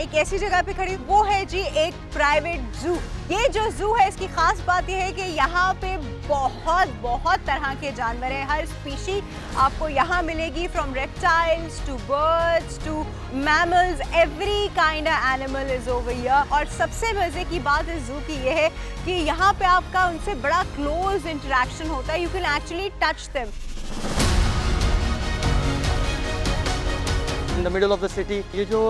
एक ऐसी जगह पे खड़ी हूँ, वो है जी एक प्राइवेट जू। ये जो जू है इसकी खास बात यह है कि यहाँ पे बहुत तरह के जानवर हैं। हर स्पीशी आपको यहाँ मिलेगी, from reptiles to birds to mammals, every kind of animal is over here. और सबसे मजे की बात इस जू की ये है कि यहाँ पे आपका उनसे बड़ा क्लोज इंटरेक्शन होता है। You can actually touch them. In the middle of the city ये जो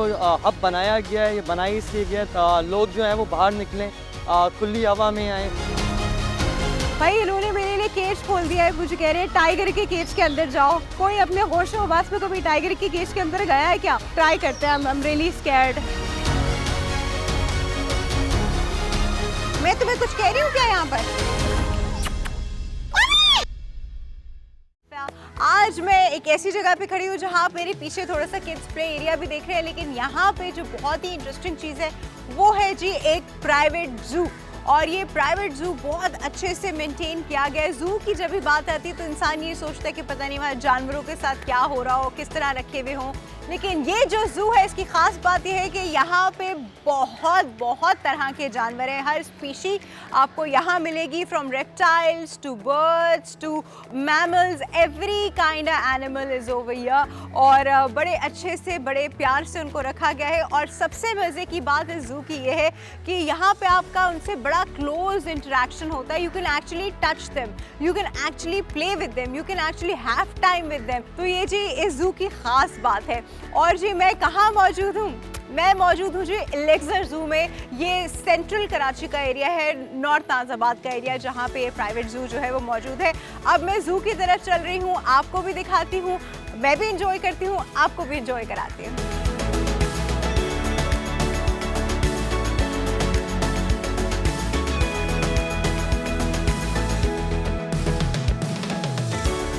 हब बनाया गया है, ये बनाई इसलिए गया लोग जो हैं वो बाहर निकलें, खुली हवा में आए। भाई इन्होंने मेरे लिए केज खोल दिया है, मुझे कह रहे हैं टाइगर के केज के अंदर जाओ। कोई अपने होश और हवास में कभी टाइगर के केज के अंदर गया है क्या? ट्राई करते हैं। I'm really scared। मैं तुम्हें कुछ कह रही हूँ क्या यहाँ पर? आज मैं एक ऐसी जगह पे खड़ी हूँ जहाँ आप मेरे पीछे थोड़ा सा किड्स प्ले एरिया भी देख रहे हैं, लेकिन यहाँ पे जो बहुत ही इंटरेस्टिंग चीज़ है वो है जी एक प्राइवेट जू। और ये प्राइवेट जू बहुत अच्छे से मेंटेन किया गया है। जू की जब भी बात आती है तो इंसान ये सोचता है कि पता नहीं वहाँ जानवरों के साथ क्या हो रहा हो, किस तरह रखे हुए हों, लेकिन ये जो जू है इसकी खास बात यह है कि यहाँ पे बहुत तरह के जानवर हैं। हर स्पीशी आपको यहाँ मिलेगी, from reptiles to birds to mammals, every kind of animal is over here. और बड़े अच्छे से बड़े प्यार से उनको रखा गया है। और सबसे मज़े की बात इस जू की ये है कि यहाँ पे आपका उनसे बड़ा क्लोज इंटरेक्शन होता है। You can actually touch them, you can actually play with them, you can actually have time with them. तो ये जी इस जू की खास बात है। और जी मैं कहाँ मौजूद हूँ? मैं मौजूद हूँ जी एलेक्ज़र जू में। ये सेंट्रल कराची का एरिया है, नॉर्थ नाज़ाबाद का एरिया, जहाँ पे ये प्राइवेट जू जो है वो मौजूद है। अब मैं जू की तरफ चल रही हूँ, आपको भी दिखाती हूँ, मैं भी इंजॉय करती हूँ, आपको भी इंजॉय कराती हूँ।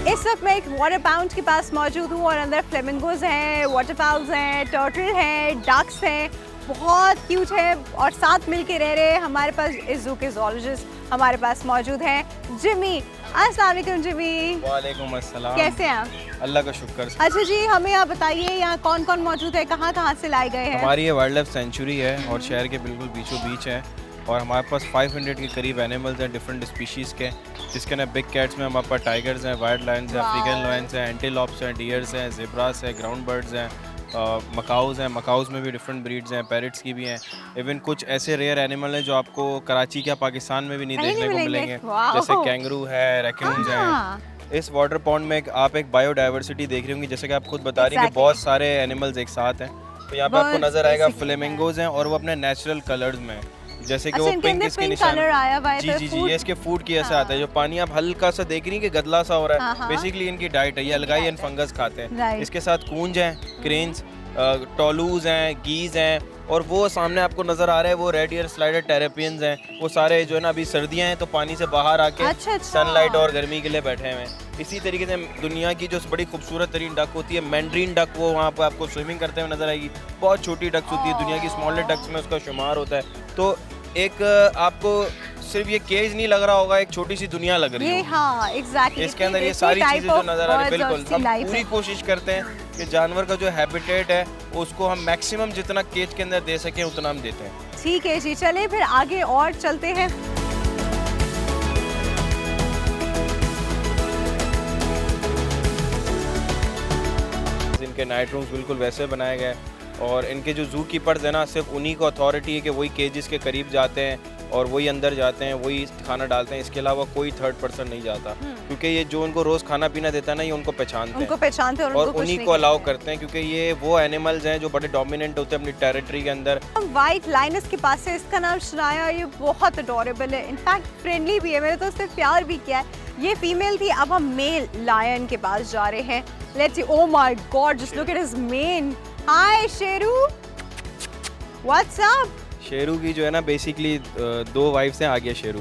इस वक्त मैं एक वाटर पाउंड के पास मौजूद हूँ और अंदर फ्लेमिंगोज हैं, वाटरफॉल्स हैं, टर्टल हैं, डक्स हैं, बहुत क्यूट है। और साथ मिलके रह रहे हैं हमारे पास इस जू के ज़ूलॉजिस्ट हमारे पास मौजूद हैं, जिमी। अस्सलाम वालेकुम जिमी। वालेकुम अस्सलाम। कैसे हैं आप? अल्लाह का शुक्र। अच्छा जी, हमें आप बताइए यहाँ कौन कौन मौजूद है, कहाँ से लाए गए हैं? हमारी ये वाइल्ड लाइफ सेंचुरी है और शहर के बिल्कुल बीचों बीच है। और हमारे पास 500 के करीब एनिमल्स हैं डिफरेंट स्पीशीज़ के, जिसके अंदर बिग कैट्स में हमारे पास टाइगर्स हैं, वाइल्ड लायंस हैं, अफ्रीकन लायंस हैं, एंटीलॉप्स हैं, डियर्स हैं, ज़ेब्रास हैं, ग्राउंड बर्ड्स हैं, मकाउज़ हैं। मकाउज़ में भी डिफरेंट ब्रीड्स हैं, पैरट्स की भी हैं। इवन कुछ ऐसे रेयर एनिमल हैं जो आपको कराची या पाकिस्तान में भी नहीं देखने को मिलेंगे, जैसे कैंगरू है, रैकून्स हैं। इस वाटर पॉन्ड में आप एक बायोडाइवर्सिटी देख रही होंगी, जैसे कि आप खुद बता रही हैं कि बहुत सारे एनिमल्स एक साथ हैं। तो यहाँ पे आपको नज़र आएगा फ्लेमिंगोज हैं और वो अपने नेचुरल कलर्स में, जैसे कि वो पिंक इसके निशान जी, ये इसके फूड की ऐसा आता है। जो पानी आप हल्का सा देख रही है कि गदला सा हो रहा है, बेसिकली इनकी डाइट है। ये अलगाई एंड फंगस खाते हैं। इसके साथ कूंज हैं, क्रेन्स, टोलूज हैं, गीज हैं, और वो सामने आपको नजर आ रहा है वो रेड ईयर स्लाइडर टेरेपियंस हैं। वो सारे जो है ना, अभी सर्दियां हैं तो पानी से बाहर आके सनलाइट और गर्मी के लिए बैठे हुए हैं। इसी तरीके से दुनिया की जो बड़ी खूबसूरत तरीन डक होती है मैंड्रीन डक, वो वहाँ पर आपको स्विमिंग करते हुए नजर आएगी। बहुत छोटी डक्स होती है, दुनिया की स्मॉलेस्ट डक्स में उसका शुमार होता है। तो एक आपको सिर्फ ये केज नहीं लग रहा होगा, एक छोटी सी दुनिया लग रही है। हाँ, एग्जैक्टली। इसके अंदर ये सारी चीजें जो नजर आ रही है, बिल्कुल हम पूरी कोशिश करते हैं कि जानवर का जो हैबिटेट है उसको हम मैक्सिमम जितना केज के अंदर दे सकें उतना हम देते हैं। ठीक है जी, चले फिर आगे और चलते हैं। इनके नाइट रूम्स बिल्कुल वैसे बनाए गए, और इनके जो जू कीपर्स हैं ना, सिर्फ उन्हीं को अथॉरिटी है कि वही केजेस के करीब जाते हैं और वही अंदर जाते हैं, वही खाना डालते हैं। इसके अलावा कोई थर्ड पर्सन नहीं जाता, क्योंकि ये जो उनको रोज खाना पीना देता है ना, ये उनको पहचानते हैं और उन्हीं को अलाउ करते हैं, क्योंकि ये वो एनिमल्स हैं जो बड़े डोमिनेंट होते हैं अपनी टेरिटरी के अंदर। हम व्हाइट लाइनस के पास से इसका नाम सुनाया, ये बहुत अडोरेबल है, इनफैक्ट फ्रेंडली भी है, मैंने तो उससे प्यार भी किया है। ये फीमेल थी, अब हम मेल लायन के पास जा रहे हैं। Let's see, oh my God, just look at his main. Hi Sheru, what's up? Sheru की जो है ना बेसिकली 2 वाइफ्स हैं, आ गया शेरू।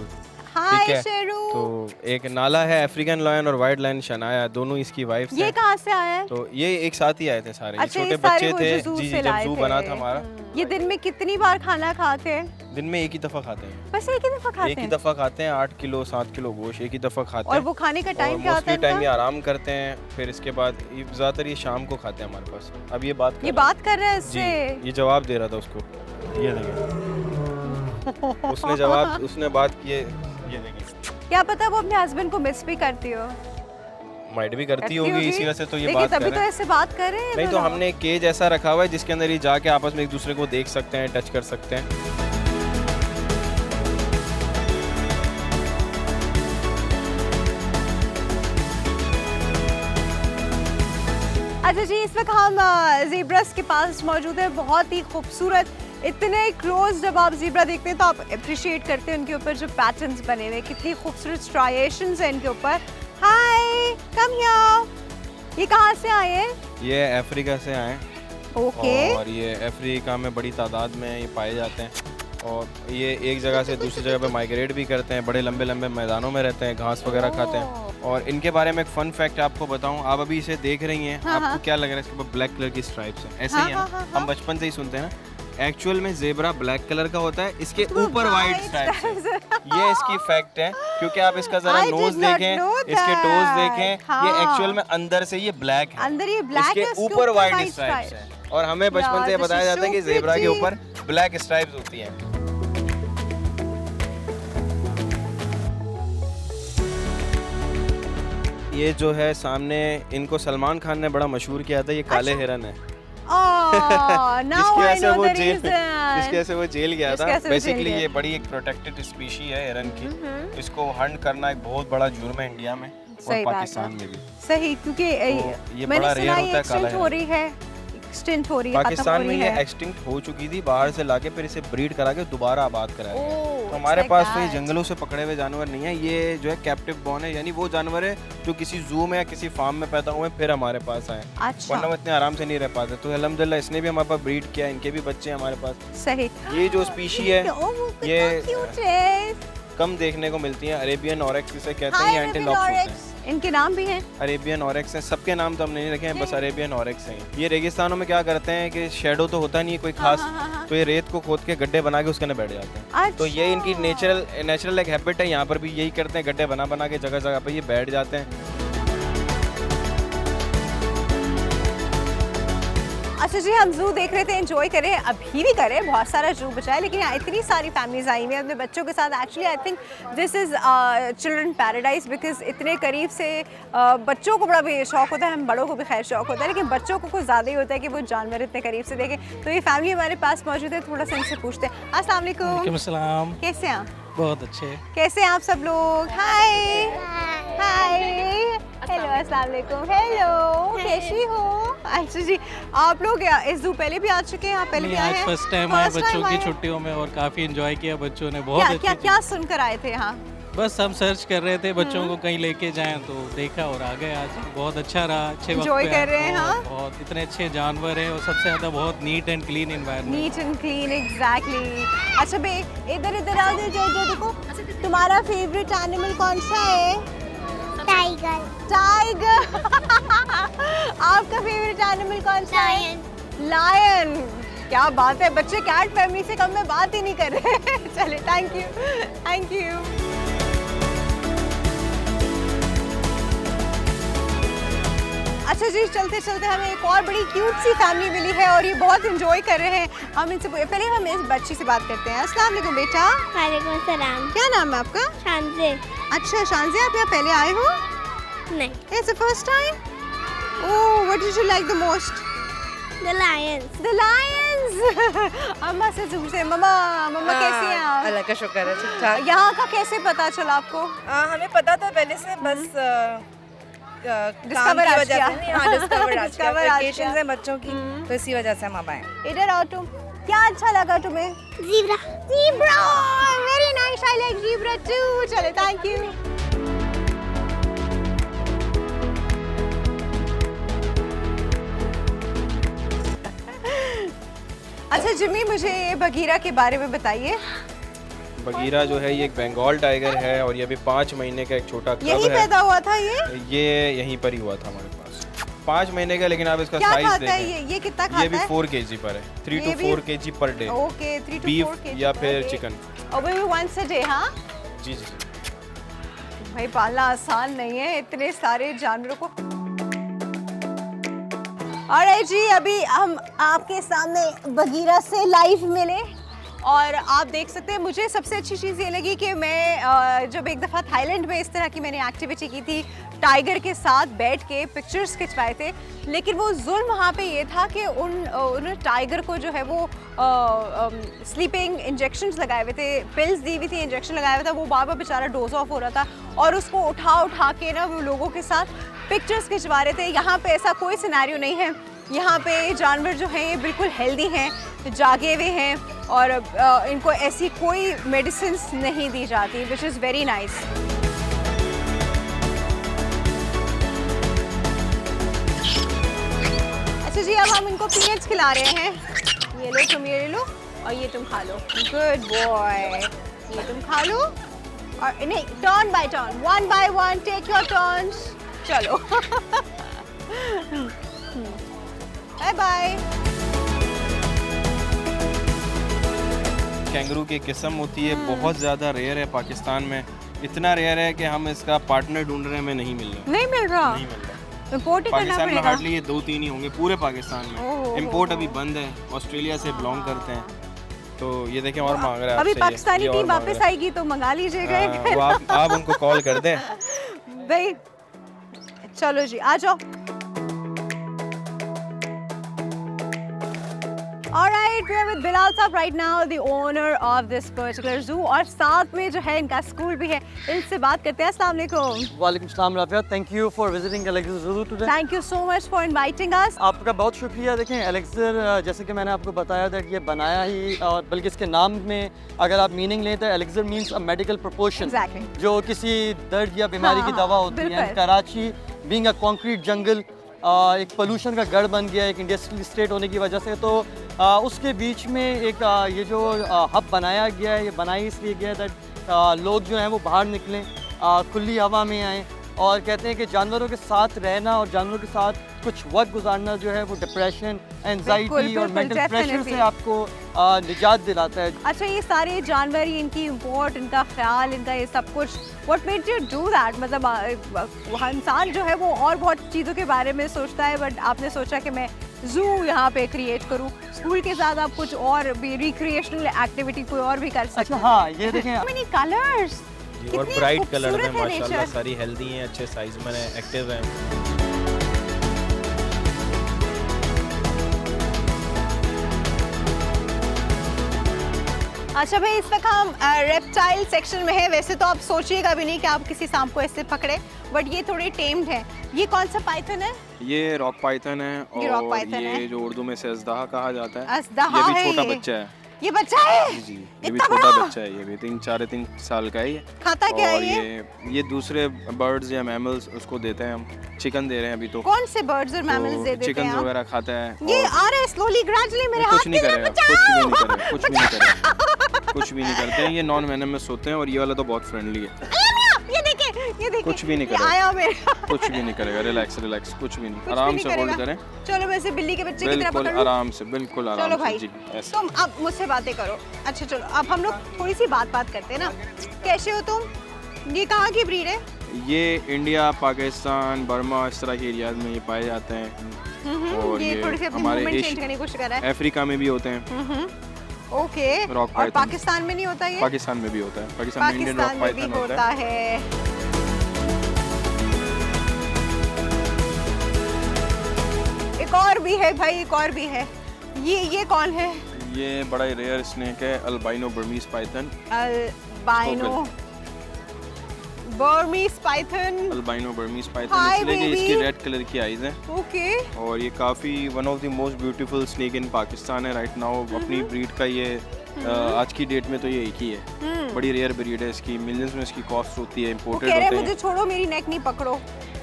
ठीक हाय है। शेरू। तो एक नाला है, अफ्रीकन लायन और वाइट लायन शनाया, दोनों इसकी वाइफ्स ये हैं। कहाँ से आया है? तो ये एक साथ ही आए थे सारे, ये अच्छा, ये छोटे सारे बच्चे वो थे। जो zoo जी से जी, जब लाए जू थे। बना था हमारा। ये दिन में कितनी बार खाना खाते हैं? दिन में एक ही दफ़ा खाते हैं, बस एक ही दफा खाते एक ही हैं? दफ़ा खाते हैं। 8 किलो 7 किलो गोश्त एक ही दफ़ा खाते और हैं। वो खाने का और टाइम क्या होता मोस्टली है टाइम ये इनका? आराम करते हैं, फिर इसके बाद ज़्यादातर ये शाम को खाते हैं हमारे पास। अब ये बात कर ये रहा है। बात कर रहा है जी, इससे? ये जवाब दे रहा था उसको, ये देखिए उसने बात की है, ये देखिए। क्या पता वो अपने हस्बैंड को मिस भी करती हो। माइट भी करती होगी, इसी वजह से तो ये देखिए, बात कर तभी तो रहे हैं। ऐसे बात कर रहे हैं नहीं तो दोनों। हमने एक केज ऐसा रखा हुआ है जिसके अंदर ये जाके आपस में एक दूसरे को देख सकते हैं, टच कर सकते हैं। अच्छा जी, इस वक्त हम ज़ीब्रास के पास मौजूद है। बहुत ही खूबसूरत, इतने क्लोज जब आप ज़ीब्रा देखते हैं तो आप अप्रिशिएट करते हैं उनके ऊपर जो पैटर्न्स बने हुए, कितनी खूबसूरत स्ट्राइएशंस हैं इनके ऊपर। हाय, कम हियर। ये कहाँ से आए हैं? ये अफ्रीका से आए हैं। ओके। और ये अफ्रीका में बड़ी तादाद में ये पाए जाते हैं और ये एक जगह से दूसरी जगह पे माइग्रेट भी करते हैं, बड़े लंबे लंबे मैदानों में रहते हैं, घास वगैरह खाते हैं। और इनके बारे में एक फन फैक्ट आपको बताऊं, आप अभी इसे देख रही हैं, हाँ, आपको हाँ। क्या लग रहा है इसके ऊपर ब्लैक कलर की स्ट्राइप्स हैं, ऐसे हाँ, ही है ना? हाँ, हाँ, हम बचपन से ही सुनते हैं ना। एक्चुअल में जेब्रा ब्लैक कलर का होता है, इसके ऊपर वाइट स्ट्राइप्स हैं। ये इसकी फैक्ट है, क्योंकि आप इसका जरा I did नोज not देखें, know इसके टोज that। देखें, ये हाँ। एक्चुअल में अंदर से ये ब्लैक है, अंदर ये ब्लैक है, इसके उसके ऊपर वाइट white स्ट्राइप्स stripe। हैं। और हमें बचपन से ये this बताया is जाता है कि so जेब्रा के pretty। ऊपर ब्लैक स्ट्राइप्स होती हैं। ये जो है सामने, इनको सलमान खान ने बड़ा मशहूर किया था, ये काले हिरन है। now जिसकी I वजह से know वो the जेल reason। जिसकी वजह से वो जेल गया जिसकी था। वजह से वो जेल बेसिकली गया। ये बड़ी एक प्रोटेक्टेड स्पीशी है हिरन की। इसको हंट करना एक बहुत बड़ा जुर्म है इंडिया में और सही बात पाकिस्तान है। में भी। सही, क्योंकि ये मैंने बड़ा सुना रेयर ये होता है काला एक्सटिंक्ट हो रही है, एक्सटिंक्ट हो रही है, खत्म पाकिस्तान हो में रही ये है। एक्सटिंक्ट हो चुकी थी, बाहर से लाके फिर इसे ब्रीड करा के दोबारा आबाद कराया गया। ओह, तो हमारे it's पास like तो ये that। जंगलों से पकड़े हुए जानवर नहीं है, ये जो है कैप्टिव बॉर्न है, यानी वो जानवर है जो किसी जू में या किसी फार्म में पैदा हुए फिर हमारे पास आए, अच्छा, वरना वो इतने आराम से नहीं रह पाते। तो अल्हम्दुलिल्लाह इसने भी हमारे पास ब्रीड किया, इनके भी बच्चे हैं हमारे पास। सही। ये जो स्पीशी है ये क्यूट है। कम देखने को मिलती हैं, अरेबियन ऑरेक्स इसे कहते हाय हैं, ये एंटीलॉप्स होते हैं। इनके नाम भी हैं। अरेबियन ऑरेक्स हैं, सबके नाम तो हमने नहीं रखे हैं, बस अरेबियन ऑरेक्स हैं। ये रेगिस्तानों में क्या करते हैं कि शेडो तो होता नहीं है कोई खास, हाँ। तो ये रेत को खोद के गड्ढे बना के उसके अंदर बैठ जाते हैं। तो ये इनकी नेचुरल एक हैबिट है, यहाँ पर भी यही करते हैं, गड्ढे बना बना के जगह जगह पे ये बैठ जाते हैं। अच्छा जी, हम जू देख रहे थे, एंजॉय करें, अभी भी करें, बहुत सारा जू बचा है, लेकिन यहाँ इतनी सारी फैमिलीज आई हुई हैं अपने बच्चों के साथ। Actually I think this is children paradise, because इतने करीब से बच्चों को बड़ा भी शौक होता है, हम बड़ों को भी खैर शौक होता है, लेकिन बच्चों को कुछ ज़्यादा ही होता है कि वो जानवर इतने करीब से देखें। तो ये फैमिली हमारे पास मौजूद है, थोड़ा सा इनसे पूछते हैं। अस्सलाम वालेकुम। वालेकुम अस्सलाम। कैसे हैं आप? बहुत अच्छे। कैसे हैं आप सब लोग? हाय हाय, हेलो, अस्सलाम वालेकुम, हेलो, कैसी हो? अच्छा जी, आप लोग इस जू पहले भी आ चुके हैं? आप पहले भी नहीं, आए आज हैं? फर्स्ट टाइम आए First time बच्चों की आए? छुट्टियों में और काफ़ी एंजॉय किया बच्चों ने, बहुत क्या अच्छी क्या थी। क्या सुनकर आए थे यहाँ? बस हम सर्च कर रहे थे बच्चों को कहीं लेके जाएं तो देखा और आ गए। आज बहुत अच्छा रहा, अच्छे वक्त Enjoy पे कर रहे हैं, बहुत- हाँ? बहुत इतने अच्छे जानवर हैं और सबसे ज़्यादा बहुत neat and clean environment. Neat and clean, exactly. अच्छा बे, इधर इधर आ जाओ, जो देखो, तुम्हारा फेवरेट एनिमल कौन सा है? टाइगर। टाइगर। आपका फेवरेट एनिमल कौन सा है? लायन। क्या बात है, बच्चे कैट फैमिली से कम में बात ही नहीं कर रहे। चले, थैंक यू, थैंक यू। अच्छा जी, चलते चलते हमें एक और बड़ी क्यूट सी फैमिली मिली है और ये बहुत इंजॉय कर रहे हैं। हम इनसे पहले हम इस बच्ची से बात करते हैं। अस्सलाम वालेकुम बेटा, वालेकुम सलाम। क्या नाम है आपका? शांजे। अच्छा शांजे, आप यहाँ पहले आए हो? नहीं, It's the first time? Oh, what did you like the most? The Lions. The lions. अम्मा से जरूर से, मम्मा कैसी हैं आप? अल्लाह का शुक्र है, ठीक ठाक। यहाँ का कैसे पता चला आपको? हमें पता था पहले से, बस काम Discover की आज वजह किया। से नहीं। हाँ, डिस्कवर आज किया। Discover आज वेकेशंस किया। हैं बच्चों की, तो इसी वजह से हम अब आए। इधर आओ तुम। क्या अच्छा लगा तुम्हें? Zebra. Zebra. Very nice. I like zebra too. चले, thank you. अच्छा जिमी, मुझे ये बगीरा के बारे में बताइए। बगीरा जो है ये एक बंगाल टाइगर है और ये अभी 5 महीने का एक छोटा यही कब है। पैदा हुआ था ये यहीं पर ही हुआ था हमारे पास 5 महीने का, लेकिन आप इसका क्या साइज खाता है देखें। ये कितना ये खाता भी है 4 kg पर है, 3 ये to भी- 4 kg per day, okay 3 to 4 beef kg या per फिर day। चिकन। और वो भी वंस अ डे। हाँ जी जी। भाई पालना आसान नहीं है इतने सारे जानवरों को। ऑलराइट जी, अभी हम आपके सामने बगीरा से लाइव मिले और आप देख सकते हैं मुझे सबसे अच्छी चीज़ ये लगी कि मैं जब एक दफ़ा थाईलैंड में इस तरह की मैंने एक्टिविटी की थी, टाइगर के साथ बैठ के पिक्चर्स खिंचवाए थे, लेकिन वो जुल्म वहाँ पे ये था कि उन टाइगर को जो है वो स्लीपिंग इंजेक्शंस लगाए हुए थे, पिल्स दी हुई थी, इंजेक्शन लगाया हुआ था, वो बार बार बेचारा डोज ऑफ हो रहा था और उसको उठा के ना वो लोगों के साथ पिक्चर्स खिंचवा रहे थे। यहाँ पे ऐसा कोई सिनेरियो नहीं है, यहाँ पे जानवर जो हैं ये बिल्कुल हेल्दी हैं, जागे हुए हैं और इनको ऐसी कोई मेडिसिन नहीं दी जाती, विच इज़ वेरी नाइस। अच्छा जी, अब हम इनको पीनट्स खिला रहे हैं। ये लो, तुम ये ले लो और ये तुम खा लो। गुड बॉय, ये तुम खा लो और नहीं, turn by turn, 1 by 1, take your turns. चलो बाय बाय। कैंगरू की किस्म होती है, बहुत ज़्यादा रेयर है पाकिस्तान में, इतना रेयर है कि हम इसका पार्टनर ढूंढ रहे हैं, हमें नहीं मिल रहा। नहीं मिल रहा, नहीं मिल रहा। इम्पोर्ट ही करना पाकिस्तान में पड़ेगा। हार्डली ये 2-3 ही होंगे पूरे पाकिस्तान ओहो, में। इंपोर्ट अभी बंद है, ऑस्ट्रेलिया से बिलोंग करते हैं। तो ये देखें और मांग रहा है अभी आपसे पाकिस्तानी ये और टीम मांग वापस रहा है। आएगी तो मंगा लीजिएगा वो आप उनको कॉल कर दें। भाई चलो जी, आ जाओ। Alright, we are with Bilal साहब right now, the owner of this particular zoo, और साथ में जो है इनका स्कूल भी है। इनसे बात करते हैं। अस्सलाम वालेकुम। वालेकुम सलाम Rafia, thank you for visiting एलेक्सर zoo today. Thank you so much for inviting us. आपका बहुत शुक्रिया। देखें एलेक्सर, जैसे कि मैंने आपको बताया था कि ये बनाया ही, और बल्कि इसके नाम में अगर आप मीनिंग लें तो elixir means a medical proportion, Exactly. जो किसी दर्द या बीमारी की हाँ, दवा होती है। बिल्कुल। कराची बीइंग अ कॉन्क्रीट जंगल, एक पोल्यूशन का गढ़ बन गया एक इंडस्ट्रियल स्टेट होने की वजह से, तो उसके बीच में एक ये जो हब बनाया गया है, ये बनाई इसलिए गया है दैट लोग जो हैं वो बाहर निकलें, खुली हवा में आएँ, और कहते हैं कि जानवरों के साथ रहना और जानवरों के साथ कुछ वक्त गुजारना जो है वो डिप्रेशन, एंजाइटी और बिल्कुल, मेंटल प्रेशर definitely. से आपको निजात दिलाता है। अच्छा, ये सारे जानवर, ये इनकी इम्पोर्ट, इनका ख्याल, इनका ये सब कुछ, what made you do that? मतलब इंसान जो है वो और बहुत चीज़ों के बारे में सोचता है, बट आपने सोचा कि मैं जू यहाँ पे क्रिएट करूँ, स्कूल के साथ आप कुछ और भी रिक्रिएशनल एक्टिविटी कोई और भी कर सकते अच्छा हैं। हाँ, ये देखें मेनी कलर्स और ब्राइट कलर में माशाल्लाह सारी हेल्दी हैं, अच्छे साइज में हैं, एक्टिव हैं। अच्छा भाई, इस वक्त हम रेप्टाइल सेक्शन में है। वैसे तो आप सोचिएगा भी नहीं कि आप किसी सांप को ऐसे पकड़े, बट ये थोड़े टेम्ड हैं। ये कौन सा पाइथन है? ये रॉक पाइथन है ये रॉक और पाइथन ये है। जो उर्दू में से अज़दहा कहा जाता है। अज़दहा ये भी है छोटा ये। बच्चा है। ये बच्चा है? जी, ये भी इतना छोटा बड़ा? बच्चा है, ये भी 3 साल का है ये। खाता क्या है और ये? ये दूसरे बर्ड्स या मैमल्स उसको देते हैं, हम चिकन दे रहे हैं अभी तो। कौन से बर्ड्स और मैमल्स दे देते हैं चिकन आप? वगैरह खाता है। ये और आ रहा है स्लोली ग्रेजुअली मेरे हाथ कुछ नहीं के करेगा, अंदर। कुछ भी नहीं बचाओ! करेगा, कुछ भी नहीं करेगा, कुछ भी नहीं करते हैं। ये नॉन वेनमस होते हैं और ये वाला तो बहुत फ्रेंडली है। ये देखिए कुछ भी नहीं ये करेगा। आया मेरे कुछ भी नहीं करेगा, रिलैक्स रिलैक्स, कुछ भी नहीं, कुछ भी आराम नहीं से होल्ड करेगा। करें। चलो वैसे बिल्ली के बच्चे की तरह बिल्कुल पकड़ लूं। आराम से, बिल्कुल चलो आराम भाई, से। जी ऐसे। तुम अब मुझसे बातें करो। अच्छा चलो, अब हम लोग थोड़ी सी बात करते हैं ना। कैसे हो तुम? ये कहाँ की ब्रीड है? ये इंडिया, पाकिस्तान, बर्मा, इस तरह के एरियाज में ये पाए जाते हैं। और ये थोड़ी सी अपनी हमारे मूवमेंट चेंज करने की कोशिश कर रहा है। अफ्रीका में भी होते हैं। ओके, रॉक और पाइथन। पाकिस्तान में नहीं होता ये? पाकिस्तान में भी होता है, पाकिस्तान में इंडियन रॉक पाकिस्तान में भी पाइथन होता है। एक और भी है भाई, एक और भी है। ये कौन है? ये बड़ा ही रेयर स्नेक है, albino Burmese Python. Albino Burmese Python. Albino Burmese Hi, Python इसलिए कि baby. इसकी रेड कलर की आईज हैं ओके, और ये काफ़ी one of the most beautiful snake in Pakistan है राइट नाउ। अपनी ब्रीड का ये आज की डेट में तो ये एक ही है। बड़ी रेयर ब्रीड है इसकी, मिलियंस में इसकी कॉस्ट होती है, वो इंपोर्टेड कह रहे हैं होते मुझे छोड़ो, मेरी नेक नहीं पकड़ो।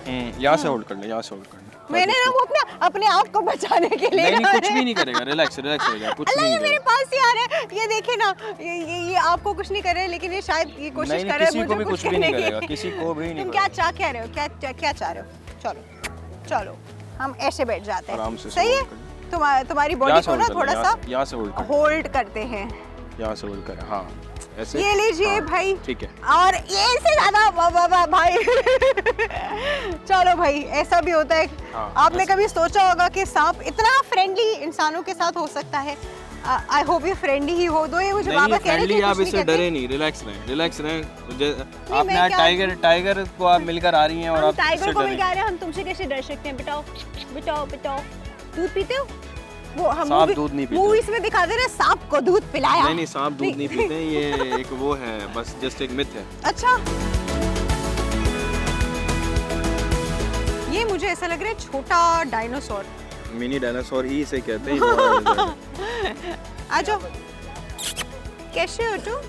हैं। यहाँ से होल्ड कर ले, यहाँ से होल्ड कर ले। मैंने ना वो अपने आप को बचाने के लिए नहीं ना नहीं, कुछ भी नहीं करेगा, रिलैक्स रिलैक्स हो जा, कुछ अल्लाह नहीं ये मेरे करेगा। पास ही आ रहा है, ये देखे ना, ये आपको कुछ नहीं कर रहे, लेकिन ये शायद ये कोशिश नहीं कर नहीं, रहे किसी हैं को मुझे भी कुछ भी करने नहीं की। करेगा, किसी को भी नहीं तुम क्या करेगा। कह रहे हो, क्या चाह रहे हो? चलो चलो हम ऐसे बैठ जाते हैं, आराम से सही है? hold तुम्हारी यहाँ बॉडी से को ना hold थोड़ा करना, सा यहाँ से होल्ड कर, होल्ड करते हैं। यहाँ से होल्ड कर, हाँ ऐसे। ये लीजिए हाँ, भाई, ठीक है। और ये से ज्यादा भाई चलो भाई, ऐसा भी होता है। हाँ, आपने ऐसे। कभी सोचा होगा कि सांप इतना फ्रेंडली इंसानों के साथ हो सकता है? आई होप ये फ्रेंडली ही हो। दो ये मुझे बाबा नहीं कह रहे फ्रेंडली, थे आप कुछ नहीं इससे कहते। डरे नहीं, रिलैक्स रहें, रिलैक्स रहें। आप मैं ना क्या- टाइगर को आप मिलकर आ रही हैं और हम आप टाइगर इससे को भी डरें। कह रहे हैं, हम तुमसे कैसे डर सकते हैं? बिटाओ बिटाओ बिटाओ। दूध पीते हो? वो हम सांप दूध नहीं पीते। मूवीज में दिखाते हैं सांप को दूध पिलाया। नहीं नहीं, सांप दूध नहीं पीते हैं, ये एक वो है, बस जस्ट एक मिथ है। अच्छा, ये मुझे ऐसा लग रहा है छोटा डायनासोर। मिनी डायनासोर ही इसे कहते हैं। आ जाओ, कैसे हो तुम?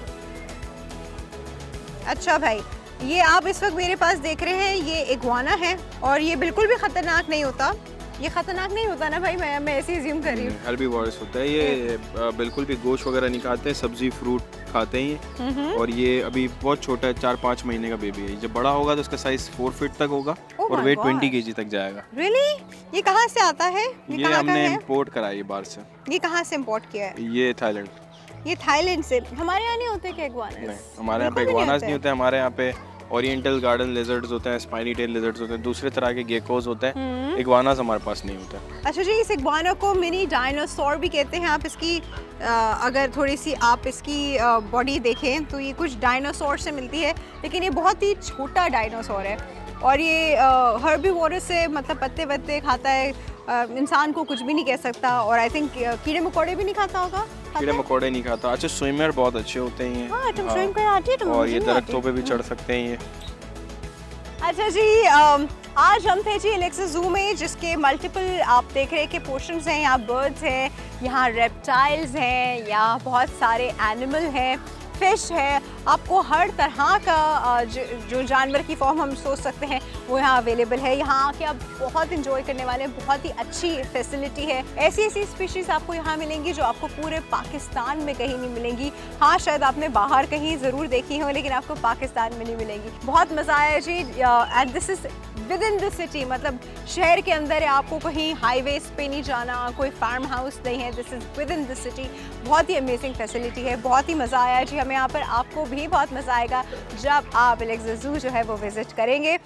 अच्छा भाई, ये आप इस वक्त मेरे पास देख रहे हैं, ये इग्वाना है और ये बिल्कुल भी खतरनाक नहीं होता। ये खतरनाक नहीं होता ना भाई? मैं ऐसे अज्यूम कर रही हूँ। हर्बीवोरस होता है ये, बिल्कुल भी गोश्त वगैरह नहीं खाते हैं, सब्जी फ्रूट खाते हैं ये। और ये अभी बहुत छोटा है, 4-5 महीने का बेबी है। जब बड़ा होगा तो उसका साइज 4 फीट तक होगा Oh और my वेट God. 20 kg तक जाएगा। रियली? ये कहाँ से आता है? ये कहाँ का हमने है? इंपोर्ट कराई है बाहर से। ये कहाँ से इंपोर्ट किया है? ये थाईलैंड। ये थाईलैंड से। हमारे यहाँ नहीं होते क्या इग्वानास? नहीं, हमारे यहाँ पे बिल्कुल भी इग्वानास नहीं होते, हमारे यहाँ पे ओरिएंटल गार्डन लिजर्ड्स होते हैं, स्पाइनी टेल लिजर्ड्स होते हैं, दूसरे तरह के गेकोस होते हैं। इग्वानास हमारे पास नहीं होता है। अच्छा जी, इस इग्वाना को मिनी डायनासोर भी कहते हैं। आप इसकी अगर थोड़ी सी आप इसकी बॉडी देखें तो ये कुछ डायनासोर से मिलती है, लेकिन ये बहुत ही छोटा डायनासोर है और ये हर्बीवोरस से, मतलब पत्ते वत्ते खाता है, इंसान को कुछ भी नहीं कह सकता। और आई थिंक कीड़े मकोड़े भी नहीं खाता होगा। खाता कीड़े है? मकोड़े नहीं खाता। अच्छा, स्विमर बहुत अच्छे होते हैं ये। हाँ, तुम हाँ। स्विम कर आती है? तुम और मुझे ये नहीं दरख्तों आती। पे भी चढ़ सकते हैं ये। अच्छा जी, आज हम थे जी एलेक्सा ज़ू में, जिसके मल्टीपल आप देख रहे हैं कि पोर्शंस हैं। यहाँ बर्ड्स हैं, यहाँ रेप्टाइल्स हैं, यहाँ बहुत सारे एनिमल हैं, फिश है। आपको हर तरह का जो जानवर की फॉर्म हम सोच सकते हैं वो यहाँ अवेलेबल है। यहाँ आके आप बहुत इंजॉय करने वाले हैं, बहुत ही अच्छी फैसिलिटी है। ऐसी ऐसी स्पीशीज़ आपको यहाँ मिलेंगी जो आपको पूरे पाकिस्तान में कहीं नहीं मिलेंगी। हाँ, शायद आपने बाहर कहीं ज़रूर देखी हो, लेकिन आपको पाकिस्तान में नहीं मिलेंगी। बहुत मज़ा आया जी। And this is with in the city, मतलब शहर के अंदर है, आपको कहीं हाईवेज पे नहीं जाना, कोई फार्म हाउस नहीं है। This is with in the city. बहुत ही अमेजिंग फैसिलिटी है, बहुत ही मज़ा आया जी हमें यहाँ पर। आपको भी बहुत मज़ा आएगा जब आप एलेक्सा ज़ू जो है वो विज़िट करेंगे।